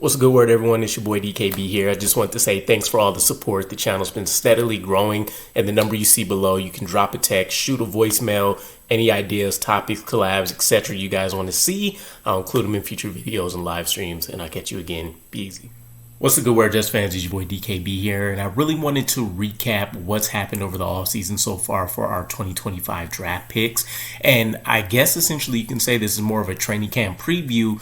What's a good word, everyone? It's your boy DKB here. I just want to say thanks for all the support. The channel's been steadily growing, and the number you see below, you can drop a text, shoot a voicemail, any ideas, topics, collabs, etc. you guys want to see. I'll include them in future videos and live streams, and I'll catch you again. Be easy. What's the good word, Jets fans? It's your boy DKB here, and I really wanted to recap what's happened over the offseason so far for our 2025 draft picks. And I guess essentially you can say this is more of a training camp preview,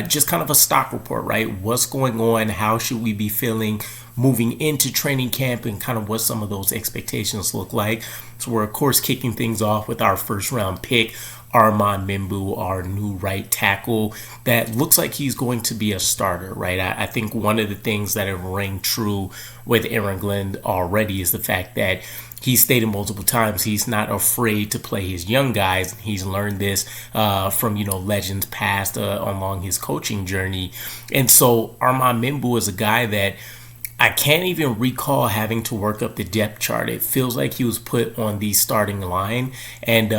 just kind of a stock report, right? What's going on? How should we be feeling moving into training camp, and kind of what some of those expectations look like. So we're, of course, kicking things off with our first round pick, Armand Membou, our new right tackle that looks like he's going to be a starter, right? I think one of the things that have rang true with Aaron Glenn already is the fact that he's stated multiple times he's not afraid to play his young guys. He's learned this from, legends past along his coaching journey. And so Armand Membou is a guy that I can't even recall having to work up the depth chart. It feels like he was put on the starting line, and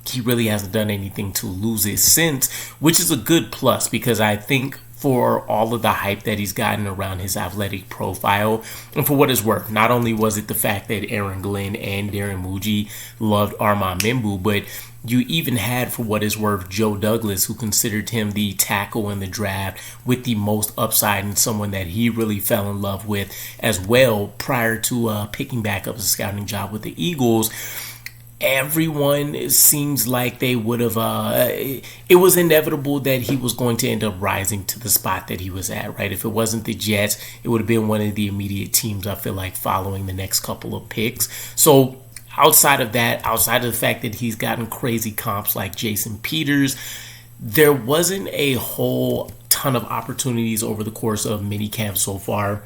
he really hasn't done anything to lose it since, which is a good plus because I think for all of the hype that he's gotten around his athletic profile, and for what it's worth, not only was it the fact that Aaron Glenn and Darren Muji loved Armand Membou, but you even had, for what it's worth, Joe Douglas, who considered him the tackle in the draft with the most upside and someone that he really fell in love with as well prior to picking back up a scouting job with the Eagles. Everyone seems like they would have, it was inevitable that he was going to end up rising to the spot that he was at, right? If it wasn't the Jets, it would have been one of the immediate teams, I feel like, following the next couple of picks. So outside of that, outside of the fact that he's gotten crazy comps like Jason Peters, there wasn't a whole ton of opportunities over the course of minicamp so far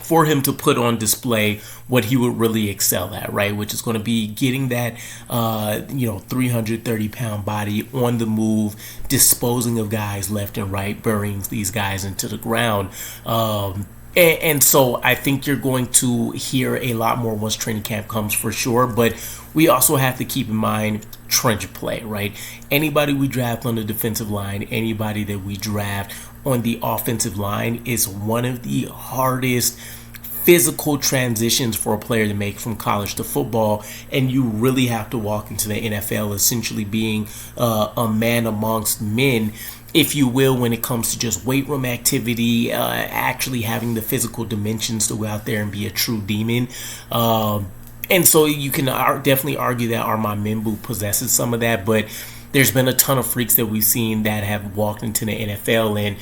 for him to put on display what he would really excel at, right? Which is going to be getting that, 330-pound body on the move, disposing of guys left and right, burying these guys into the ground. And so I think you're going to hear a lot more once training camp comes for sure. But we also have to keep in mind trench play, right? Anybody we draft on the defensive line, anybody that we draft on the offensive line is one of the hardest physical transitions for a player to make from college to football, and you really have to walk into the NFL essentially being a man amongst men, if you will, when it comes to just weight room activity, actually having the physical dimensions to go out there and be a true demon. And so you can definitely argue that Armand Membou possesses some of that, but there's been a ton of freaks that we've seen that have walked into the NFL and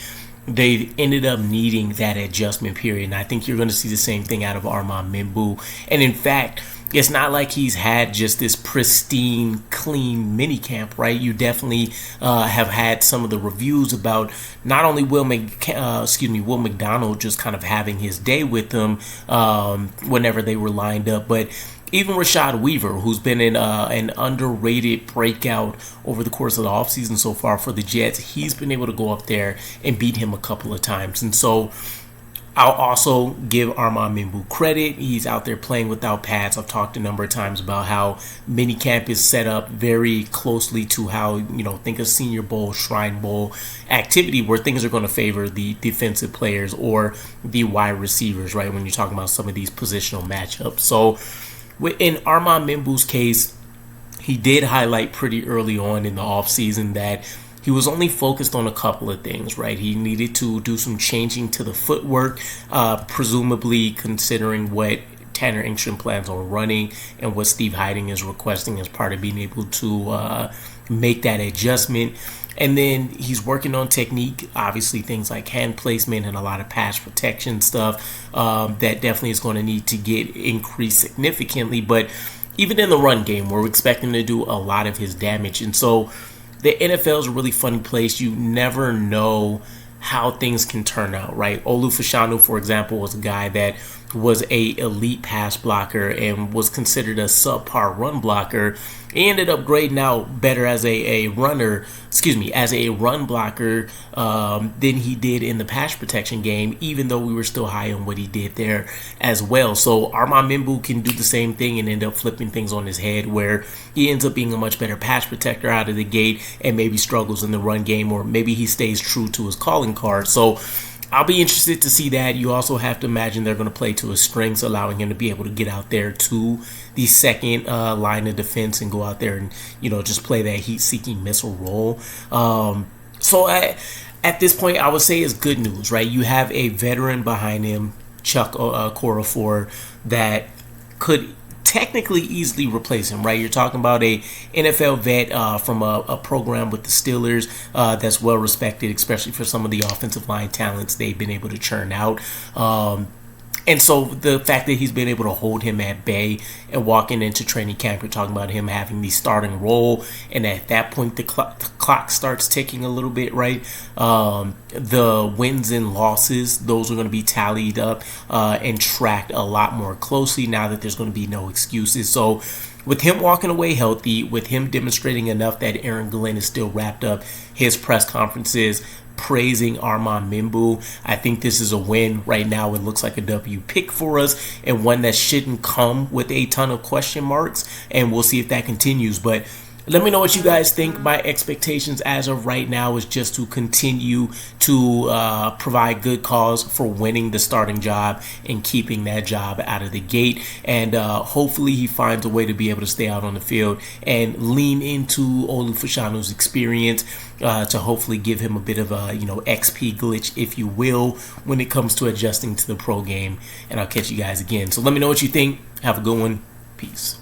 they ended up needing that adjustment period. And I think you're going to see the same thing out of Armand Membou. And in fact, it's not like he's had just this pristine, clean minicamp, right? You definitely have had some of the reviews about not only Will McDonald just kind of having his day with them whenever they were lined up, but even Rashad Weaver, who's been in an underrated breakout over the course of the offseason so far for the Jets, he's been able to go up there and beat him a couple of times. And so I'll also give Armand Membou credit. He's out there playing without pads. I've talked a number of times about how minicamp is set up very closely to how, think of Senior Bowl, Shrine Bowl activity where things are going to favor the defensive players or the wide receivers, right, when you're talking about some of these positional matchups. So in Armand Membou's case, he did highlight pretty early on in the offseason that he was only focused on a couple of things, right? He needed to do some changing to the footwork, presumably considering what Tanner Engstrom plans on running and what Steve Heiding is requesting as part of being able to make that adjustment. And then he's working on technique, obviously things like hand placement and a lot of pass protection stuff that definitely is going to need to get increased significantly. But even in the run game, we're expecting to do a lot of his damage. And so the NFL is a really funny place. You never know how things can turn out, right? Olu Fashanu, for example, was a guy that was a elite pass blocker and was considered a subpar run blocker. He ended up grading out better as a run blocker than he did in the pass protection game, even though we were still high on what he did there as well. So Armand Membou can do the same thing and end up flipping things on his head where he ends up being a much better pass protector out of the gate and maybe struggles in the run game, or maybe he stays true to his calling card. So I'll be interested to see that. You also have to imagine they're going to play to his strengths, allowing him to be able to get out there to the second line of defense and go out there and, just play that heat-seeking missile role. At this point, I would say it's good news, right? You have a veteran behind him, Chuck Corafor, that could technically easily replace him, right? You're talking about a NFL vet from a program with the Steelers that's well respected, especially for some of the offensive line talents they've been able to churn out. And so the fact that he's been able to hold him at bay and walking into training camp, you're talking about him having the starting role. And at that point, the clock starts ticking a little bit, right? The wins and losses, those are going to be tallied up and tracked a lot more closely now that there's going to be no excuses. So with him walking away healthy, with him demonstrating enough that Aaron Glenn is still wrapped up his press conferences, praising Armand Membou, I think this is a win right now. It looks like a W pick for us, and one that shouldn't come with a ton of question marks, and we'll see if that continues. But let me know what you guys think. My expectations as of right now is just to continue to provide good cause for winning the starting job and keeping that job out of the gate. And hopefully he finds a way to be able to stay out on the field and lean into Olu Fashano's experience to hopefully give him a bit of a XP glitch, if you will, when it comes to adjusting to the pro game. And I'll catch you guys again. So let me know what you think. Have a good one. Peace.